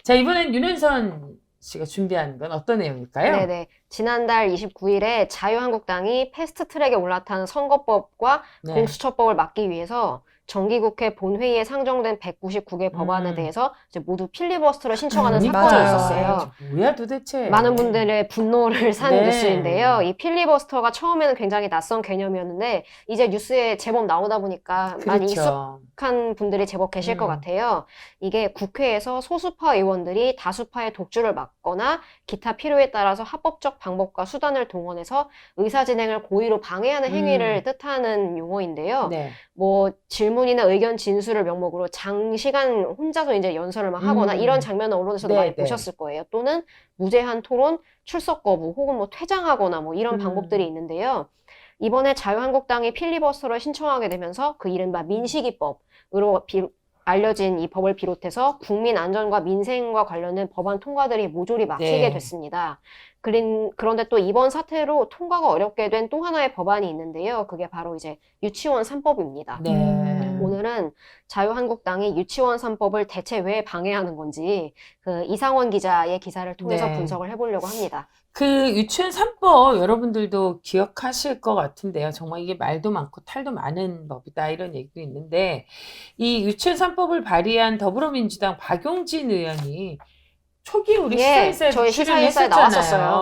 자, 이번엔 윤은선 씨가 준비한 건 어떤 내용일까요? 네네. 지난달 29일에 자유한국당이 패스트트랙에 올라탄 선거법과 네. 공수처법을 막기 위해서 정기국회 본회의에 상정된 199개 법안에 대해서 이제 모두 필리버스터를 신청하는 사건이 맞아요. 있었어요. 뭐야 도대체. 많은 분들의 분노를 산 네. 뉴스인데요. 이 필리버스터가 처음에는 굉장히 낯선 개념이었는데 이제 뉴스에 제법 나오다 보니까 많이 그렇죠. 익숙한 분들이 제법 계실 것 같아요. 이게 국회에서 소수파 의원들이 다수파의 독주를 막거나 기타 필요에 따라서 합법적 방법과 수단을 동원해서 의사진행을 고의로 방해하는 행위를 뜻하는 용어인데요. 네. 뭐 질문이나 의견 진술을 명목으로 장시간 혼자서 이제 연설을 막 하거나 이런 장면을 언론에서도 네, 많이 네. 보셨을 거예요. 또는 무제한 토론, 출석 거부 혹은 뭐 퇴장하거나 뭐 이런 방법들이 있는데요. 이번에 자유한국당이 필리버스터를 신청하게 되면서 그 이른바 민식이법으로 알려진 이 법을 비롯해서 국민 안전과 민생과 관련된 법안 통과들이 모조리 막히게 네. 됐습니다. 그런데 또 이번 사태로 통과가 어렵게 된 또 하나의 법안이 있는데요. 그게 바로 이제 유치원 3법입니다. 네. 오늘은 자유한국당이 유치원 3법을 대체 왜 방해하는 건지 그 이상원 기자의 기사를 통해서 네. 분석을 해보려고 합니다. 그 유치원 3법 여러분들도 기억하실 것 같은데요. 정말 이게 말도 많고 탈도 많은 법이다 이런 얘기도 있는데 이 유치원 3법을 발의한 더불어민주당 박용진 의원이 초기 우리 예, 시사회사에 저희 출연을 시사회사에 했었잖아요.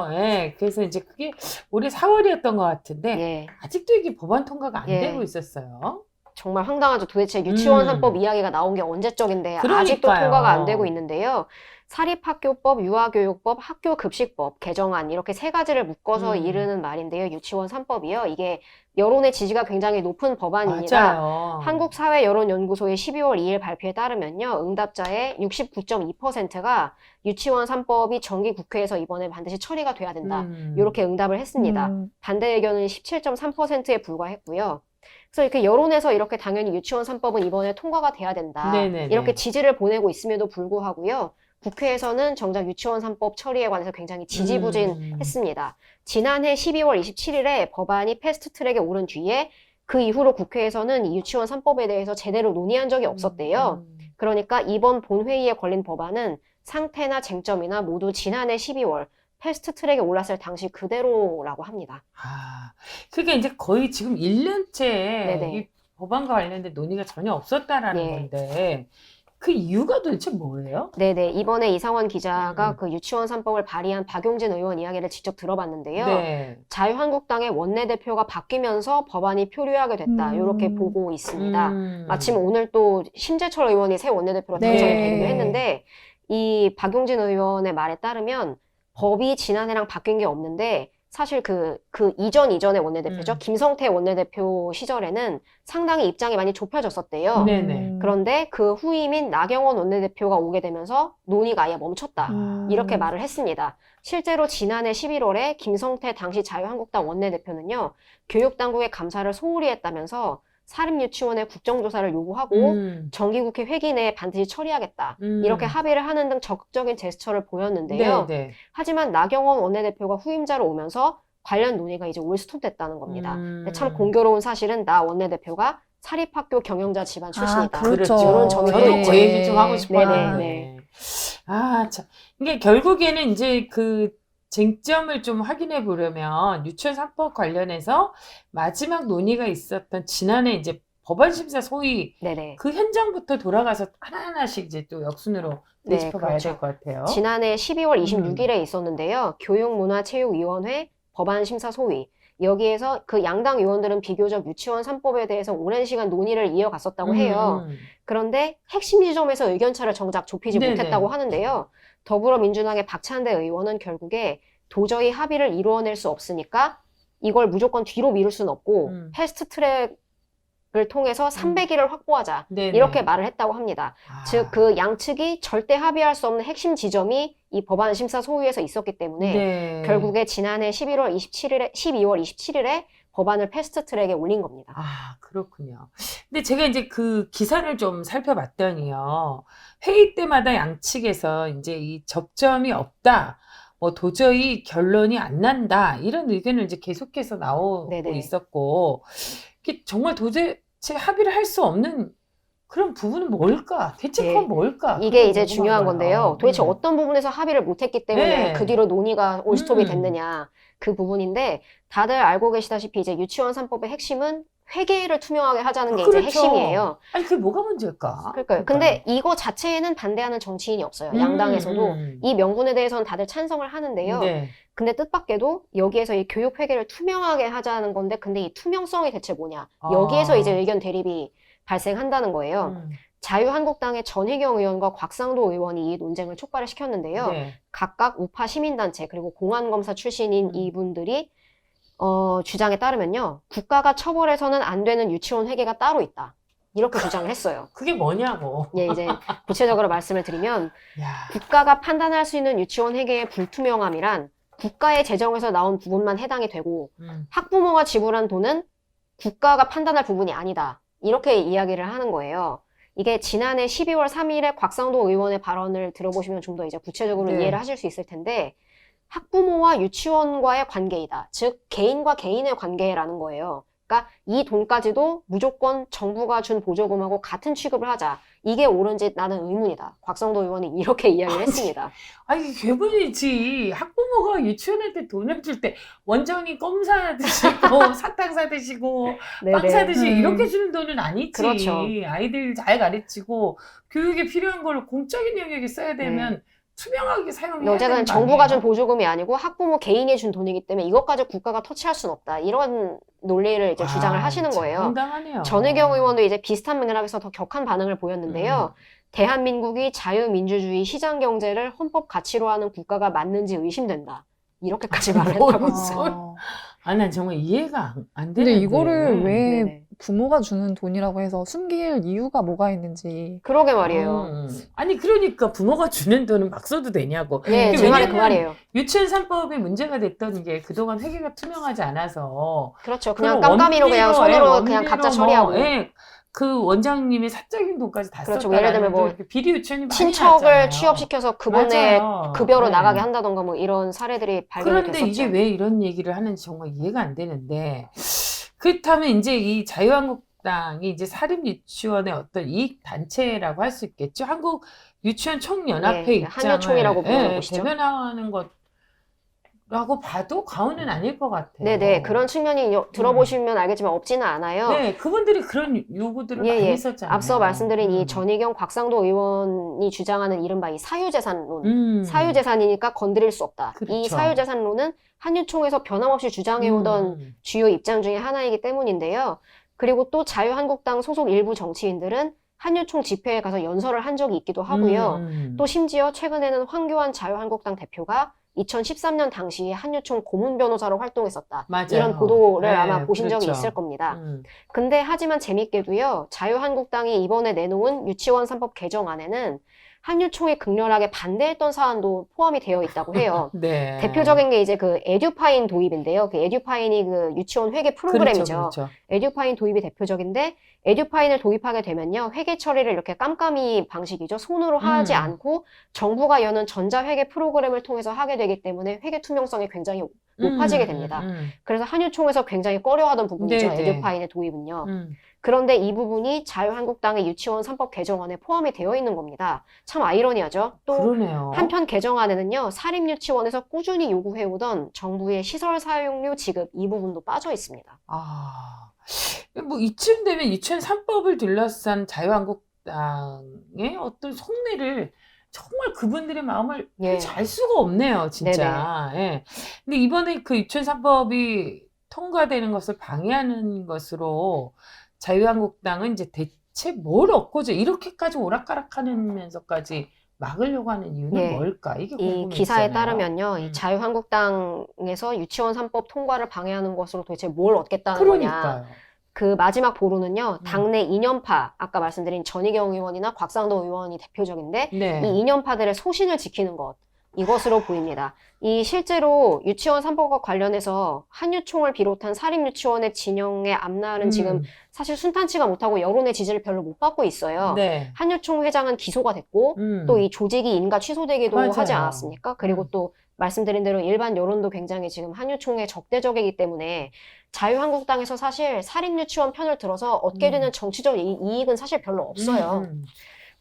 나왔었어요. 예, 그래서 이제 그게 올해 4월이었던 것 같은데 예, 아직도 이게 법안 통과가 안 예. 되고 있었어요. 정말 황당하죠. 도대체 유치원 3법 이야기가 나온 게 언제적인데 아직도 그러니까요. 통과가 안 되고 있는데요. 사립학교법, 유아교육법, 학교급식법 개정안 이렇게 세 가지를 묶어서 이르는 말인데요. 유치원 3법이요. 이게 여론의 지지가 굉장히 높은 법안입니다. 맞아요. 한국사회여론연구소의 12월 2일 발표에 따르면요. 응답자의 69.2%가 유치원 3법이 정기국회에서 이번에 반드시 처리가 돼야 된다. 이렇게 응답을 했습니다. 반대 의견은 17.3%에 불과했고요. 그래서 이렇게 여론에서 이렇게 당연히 유치원 3법은 이번에 통과가 돼야 된다. 네네네. 이렇게 지지를 보내고 있음에도 불구하고요. 국회에서는 정작 유치원 3법 처리에 관해서 굉장히 지지부진했습니다. 지난해 12월 27일에 법안이 패스트트랙에 오른 뒤에 그 이후로 국회에서는 이 유치원 3법에 대해서 제대로 논의한 적이 없었대요. 그러니까 이번 본회의에 걸린 법안은 상태나 쟁점이나 모두 지난해 12월 패스트트랙에 올랐을 당시 그대로라고 합니다. 아, 그게 이제 거의 지금 1년째 네네. 이 법안과 관련된 논의가 전혀 없었다라는 예. 건데 그 이유가 도대체 뭐예요? 네네. 이번에 이상원 기자가 그 유치원 3법을 발의한 박용진 의원 이야기를 직접 들어봤는데요. 네. 자유한국당의 원내대표가 바뀌면서 법안이 표류하게 됐다. 이렇게 보고 있습니다. 마침 오늘 또 심재철 의원이 새 원내대표로 네. 당선이 되기도 했는데 이 박용진 의원의 말에 따르면 법이 지난해랑 바뀐 게 없는데 사실 그 이전의 원내대표죠. 김성태 원내대표 시절에는 상당히 입장이 많이 좁혀졌었대요. 네네. 그런데 그 후임인 나경원 원내대표가 오게 되면서 논의가 아예 멈췄다. 이렇게 말을 했습니다. 실제로 지난해 11월에 김성태 당시 자유한국당 원내대표는요. 교육당국의 감사를 소홀히 했다면서 사립유치원의 국정조사를 요구하고 정기국회 회기 내에 반드시 처리하겠다. 이렇게 합의를 하는 등 적극적인 제스처를 보였는데요. 네네. 하지만 나경원 원내대표가 후임자로 오면서 관련 논의가 이제 올 스톱됐다는 겁니다. 근데 참 공교로운 사실은 나 원내대표가 사립학교 경영자 집안 출신이다. 그렇죠. 이런 점이 저도 또 그 얘기 좀 하고 싶어요. 네네. 아, 참. 이게 결국에는 이제 그 쟁점을 좀 확인해 보려면 유치원 3법 관련해서 마지막 논의가 있었던 지난해 이제 법안 심사 소위 네네. 그 현장부터 돌아가서 하나하나씩 이제 또 역순으로 네, 되짚어 봐야 그렇죠. 될 것 같아요. 지난해 12월 26일에 있었는데요. 교육문화체육위원회 법안 심사 소위. 여기에서 그 양당 의원들은 비교적 유치원 3법에 대해서 오랜 시간 논의를 이어갔었다고 해요. 그런데 핵심 지점에서 의견차를 정작 좁히지 네네. 못했다고 하는데요. 더불어민주당의 박찬대 의원은 결국에 도저히 합의를 이루어낼 수 없으니까 이걸 무조건 뒤로 미룰 수는 없고 패스트트랙을 통해서 300일을 확보하자. 네네. 이렇게 말을 했다고 합니다. 아. 즉 그 양측이 절대 합의할 수 없는 핵심 지점이 이 법안 심사 소위에서 있었기 때문에 네. 결국에 지난해 12월 27일에 법안을 패스트트랙에 올린 겁니다. 아, 그렇군요. 근데 제가 이제 그 기사를 좀 살펴봤더니요. 회의 때마다 양측에서 이제 이 접점이 없다. 뭐 도저히 결론이 안 난다. 이런 의견을 이제 계속해서 나오고 네네. 있었고, 이게 정말 도대체 합의를 할 수 없는 그럼 부분은 뭘까? 대체 예. 그건 뭘까? 이게 그게 이제 궁금한 중요한 건데요. 거예요. 도대체 어떤 부분에서 합의를 못했기 때문에 네. 그 뒤로 논의가 올스톱이 음. 됐느냐. 그 부분인데 다들 알고 계시다시피 이제 유치원 3법의 핵심은 회계를 투명하게 하자는 게 이제 그렇죠. 핵심이에요. 아니 그게 뭐가 문제일까? 그러니까요. 근데 이거 자체에는 반대하는 정치인이 없어요. 양당에서도. 이 명분에 대해서는 다들 찬성을 하는데요. 네. 근데 뜻밖에도 여기에서 이 교육 회계를 투명하게 하자는 건데 근데 이 투명성이 대체 뭐냐. 여기에서 이제 의견 대립이 발생한다는 거예요. 자유한국당의 전희경 의원과 곽상도 의원이 이 논쟁을 촉발을 시켰는데요. 네. 각각 우파 시민단체 그리고 공안검사 출신인 이분들이 주장에 따르면요. 국가가 처벌해서는 안 되는 유치원 회계가 따로 있다. 이렇게 주장을 했어요. 그게 뭐냐고. 예, 이제 구체적으로 말씀을 드리면 야. 국가가 판단할 수 있는 유치원 회계의 불투명함이란 국가의 재정에서 나온 부분만 해당이 되고 학부모가 지불한 돈은 국가가 판단할 부분이 아니다. 이렇게 이야기를 하는 거예요. 이게 지난해 12월 3일에 곽상도 의원의 발언을 들어보시면 좀 더 이제 구체적으로 네. 이해를 하실 수 있을 텐데 학부모와 유치원과의 관계이다. 즉 개인과 개인의 관계라는 거예요. 그러니까 이 돈까지도 무조건 정부가 준 보조금하고 같은 취급을 하자. 이게 옳은지 나는 의문이다. 곽상도 의원이 이렇게 이야기를 했습니다. 아니 괴물이지. 학부모가 유치원한테 돈을 줄 때 원장님 껌 사드시고 사탕 사드시고 빵 네네. 사드시 이렇게 주는 돈은 아니지. 그렇죠. 아이들 잘 가르치고 교육에 필요한 걸 공적인 영역에 써야 되면 투명하게 사용해야 어쨌든 되는 거 정부가 준 아니에요? 보조금이 아니고 학부모 개인이 준 돈이기 때문에 이것까지 국가가 터치할 수는 없다. 이런 논리를 이제 주장을 하시는 거예요. 황당하네요. 전의경 의원도 이제 비슷한 맥락에서 더 격한 반응을 보였는데요. 대한민국이 자유민주주의 시장 경제를 헌법 가치로 하는 국가가 맞는지 의심된다. 이렇게까지 말을 뭔 했다고. 소리. 난 정말 이해가 안 근데 되는데. 이거를 왜 네네. 부모가 주는 돈이라고 해서 숨길 이유가 뭐가 있는지. 그러게 말이에요. 아니 그러니까 부모가 주는 돈은 막 써도 되냐고. 예, 이게 제 말이 그 왜냐면 말이에요. 유치원 3법이 문제가 됐던 게 그동안 회계가 투명하지 않아서 그렇죠. 그냥 그런 깜깜이로 그냥 원비로, 손으로 원비로 그냥 각자 뭐, 처리하고. 그 원장님의 사적인 돈까지 다 그렇죠. 썼다라는 예를 들면 뭐 이렇게 비리 유치원이 많이 친척을 나왔잖아요. 취업시켜서 그분의 맞아요. 급여로 네. 나가게 한다던가 뭐 이런 사례들이 발견이 그런데 됐었죠. 이게 왜 이런 얘기를 하는지 정말 이해가 안 되는데 그렇다면 이제 이 자유한국당이 이제 사립 유치원의 어떤 이익 단체라고 할 수 있겠죠. 한국 유치원 총연합회 예, 입장을 한유총이라고 불러보시죠. 대변하는 것라고 봐도 과언은 아닐 것 같아요. 네네. 그런 측면이 들어보시면 알겠지만 없지는 않아요. 네, 그분들이 그런 요구들을 많이 했었잖아요. 앞서 말씀드린 이 전희경, 곽상도 의원이 주장하는 이른바 이 사유재산론. 사유재산이니까 건드릴 수 없다. 그렇죠. 이 사유재산론은 한유총에서 변함없이 주장해오던 주요 입장 중에 하나이기 때문인데요. 그리고 또 자유한국당 소속 일부 정치인들은 한유총 집회에 가서 연설을 한 적이 있기도 하고요. 또 심지어 최근에는 황교안 자유한국당 대표가 2013년 당시에 한유총 고문 변호사로 활동했었다. 맞아요. 이런 보도를 네, 아마 보신 적이 그렇죠. 있을 겁니다. 근데 하지만 재밌게도요. 자유한국당이 이번에 내놓은 유치원 3법 개정안에는 한유총이 극렬하게 반대했던 사안도 포함이 되어 있다고 해요. 네. 대표적인 게 이제 그 에듀파인 도입인데요. 그 에듀파인이 그 유치원 회계 프로그램이죠. 그렇죠. 에듀파인 도입이 대표적인데 에듀파인을 도입하게 되면요. 회계 처리를 이렇게 깜깜이 방식이죠. 손으로 하지 않고 정부가 여는 전자회계 프로그램을 통해서 하게 되기 때문에 회계 투명성이 굉장히 높아지게 됩니다. 그래서 한유총에서 굉장히 꺼려하던 부분이죠. 네네. 에듀파인의 도입은요. 그런데 이 부분이 자유한국당의 유치원 3법 개정안에 포함이 되어 있는 겁니다. 참 아이러니하죠. 또 그러네요. 한편 개정안에는요. 사립유치원에서 꾸준히 요구해오던 정부의 시설 사용료 지급 이 부분도 빠져 있습니다. 뭐 이쯤 되면 유치원 3법을 둘러싼 자유한국당의 어떤 속내를 정말 그분들의 마음을 예. 잘 수가 없네요, 진짜. 예. 근데 이번에 그 유치원 3법이 통과되는 것을 방해하는 것으로 자유한국당은 이제 대체 뭘 얻고자 이렇게까지 오락가락하면서까지 막으려고 하는 이유는 예. 뭘까? 이게 이 궁금해지잖아요. 기사에 따르면요. 이 자유한국당에서 유치원 3법 통과를 방해하는 것으로 도대체 뭘 얻겠다는 거냐. 그러니까요. 그 마지막 보루는요. 당내 이념파, 아까 말씀드린 전희경 의원이나 곽상도 의원이 대표적인데 네. 이 이념파들의 소신을 지키는 것. 이것으로 보입니다. 이 실제로 유치원 3법과 관련해서 한유총을 비롯한 사립유치원의 진영의 앞날은 지금 사실 순탄치가 못하고 여론의 지지를 별로 못 받고 있어요. 네. 한유총 회장은 기소가 됐고 또 이 조직이 인가 취소되기도 맞아요. 하지 않았습니까? 그리고 또 말씀드린 대로 일반 여론도 굉장히 지금 한유총에 적대적이기 때문에 자유한국당에서 사실 사립유치원 편을 들어서 얻게 되는 정치적 이익은 사실 별로 없어요.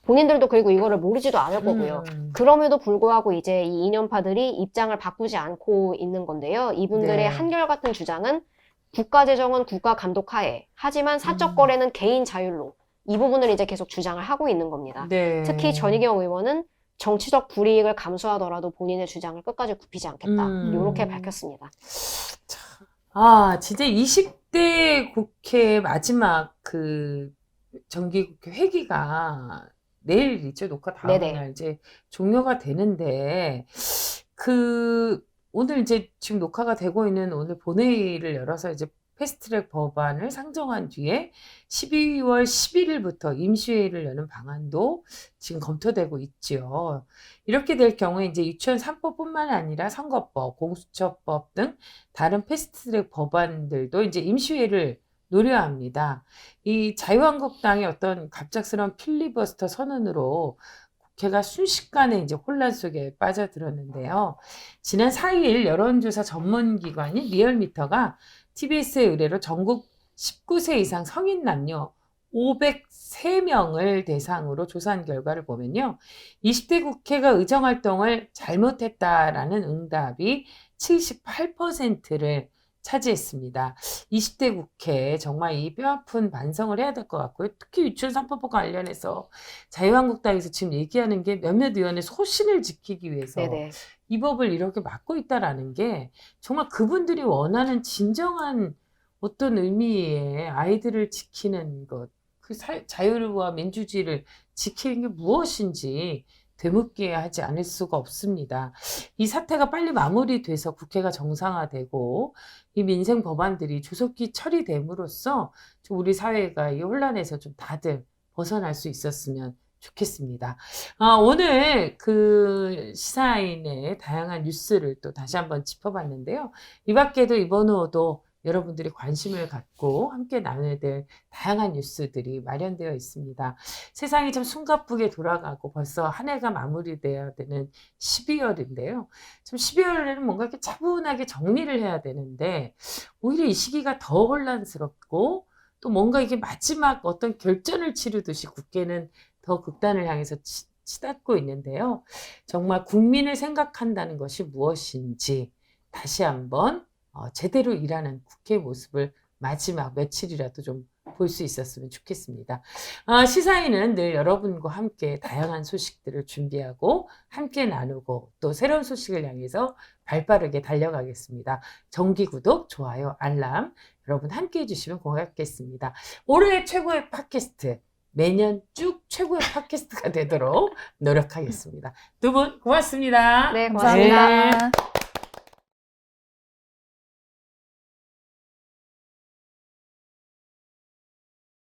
본인들도 그리고 이거를 모르지도 않을 거고요. 그럼에도 불구하고 이제 이 이념파들이 입장을 바꾸지 않고 있는 건데요. 이분들의 네. 한결같은 주장은 국가재정은 국가 감독 하에, 하지만 사적 거래는 개인 자율로, 이 부분을 이제 계속 주장을 하고 있는 겁니다. 네. 특히 전희경 의원은 정치적 불이익을 감수하더라도 본인의 주장을 끝까지 굽히지 않겠다. 이렇게 밝혔습니다. 아, 진짜 20대 국회 마지막 그 정기국회 회기가 내일이죠. 녹화 다음 네네. 날 이제 종료가 되는데 오늘 이제 지금 녹화가 되고 있는 오늘 본회의를 열어서 이제 패스트트랙 법안을 상정한 뒤에 12월 11일부터 임시회의를 여는 방안도 지금 검토되고 있지요. 이렇게 될 경우에 이제 유치원 3법뿐만 아니라 선거법, 공수처법 등 다른 패스트트랙 법안들도 이제 임시회의를 노려야 합니다. 이 자유한국당의 어떤 갑작스러운 필리버스터 선언으로 국회가 순식간에 이제 혼란 속에 빠져들었는데요. 지난 4일 여론조사 전문기관인 리얼미터가 TBS의 의뢰로 전국 19세 이상 성인 남녀 503명을 대상으로 조사한 결과를 보면요. 20대 국회가 의정활동을 잘못했다라는 응답이 78%를 차지했습니다. 20대 국회 정말 이 뼈아픈 반성을 해야 될 것 같고요. 특히 유치원 3법과 관련해서 자유한국당에서 지금 얘기하는 게 몇몇 의원의 소신을 지키기 위해서 네네. 이 법을 이렇게 막고 있다라는 게 정말 그분들이 원하는 진정한 어떤 의미의 아이들을 지키는 것, 그 자유와 민주주의를 지키는 게 무엇인지 되묻게 하지 않을 수가 없습니다. 이 사태가 빨리 마무리돼서 국회가 정상화되고 이 민생 법안들이 조속히 처리됨으로써 좀 우리 사회가 이 혼란에서 좀 다들 벗어날 수 있었으면 좋겠습니다. 오늘 그 시사인의 다양한 뉴스를 또 다시 한번 짚어봤는데요. 이 밖에도 이번 후도 여러분들이 관심을 갖고 함께 나눠야 될 다양한 뉴스들이 마련되어 있습니다. 세상이 참 숨가쁘게 돌아가고 벌써 한 해가 마무리돼야 되는 12월인데요. 참 12월에는 뭔가 이렇게 차분하게 정리를 해야 되는데 오히려 이 시기가 더 혼란스럽고 또 뭔가 이게 마지막 어떤 결전을 치르듯이 국회는 더 극단을 향해서 치닫고 있는데요. 정말 국민을 생각한다는 것이 무엇인지 다시 한번 제대로 일하는 국회 모습을 마지막 며칠이라도 좀 볼 수 있었으면 좋겠습니다. 시사인은 늘 여러분과 함께 다양한 소식들을 준비하고 함께 나누고 또 새로운 소식을 향해서 발빠르게 달려가겠습니다. 정기 구독, 좋아요, 알람 여러분 함께 해주시면 고맙겠습니다. 올해 최고의 팟캐스트 매년 쭉 최고의 팟캐스트가 되도록 노력하겠습니다. 두 분 고맙습니다. 네, 고맙습니다. 감사합니다.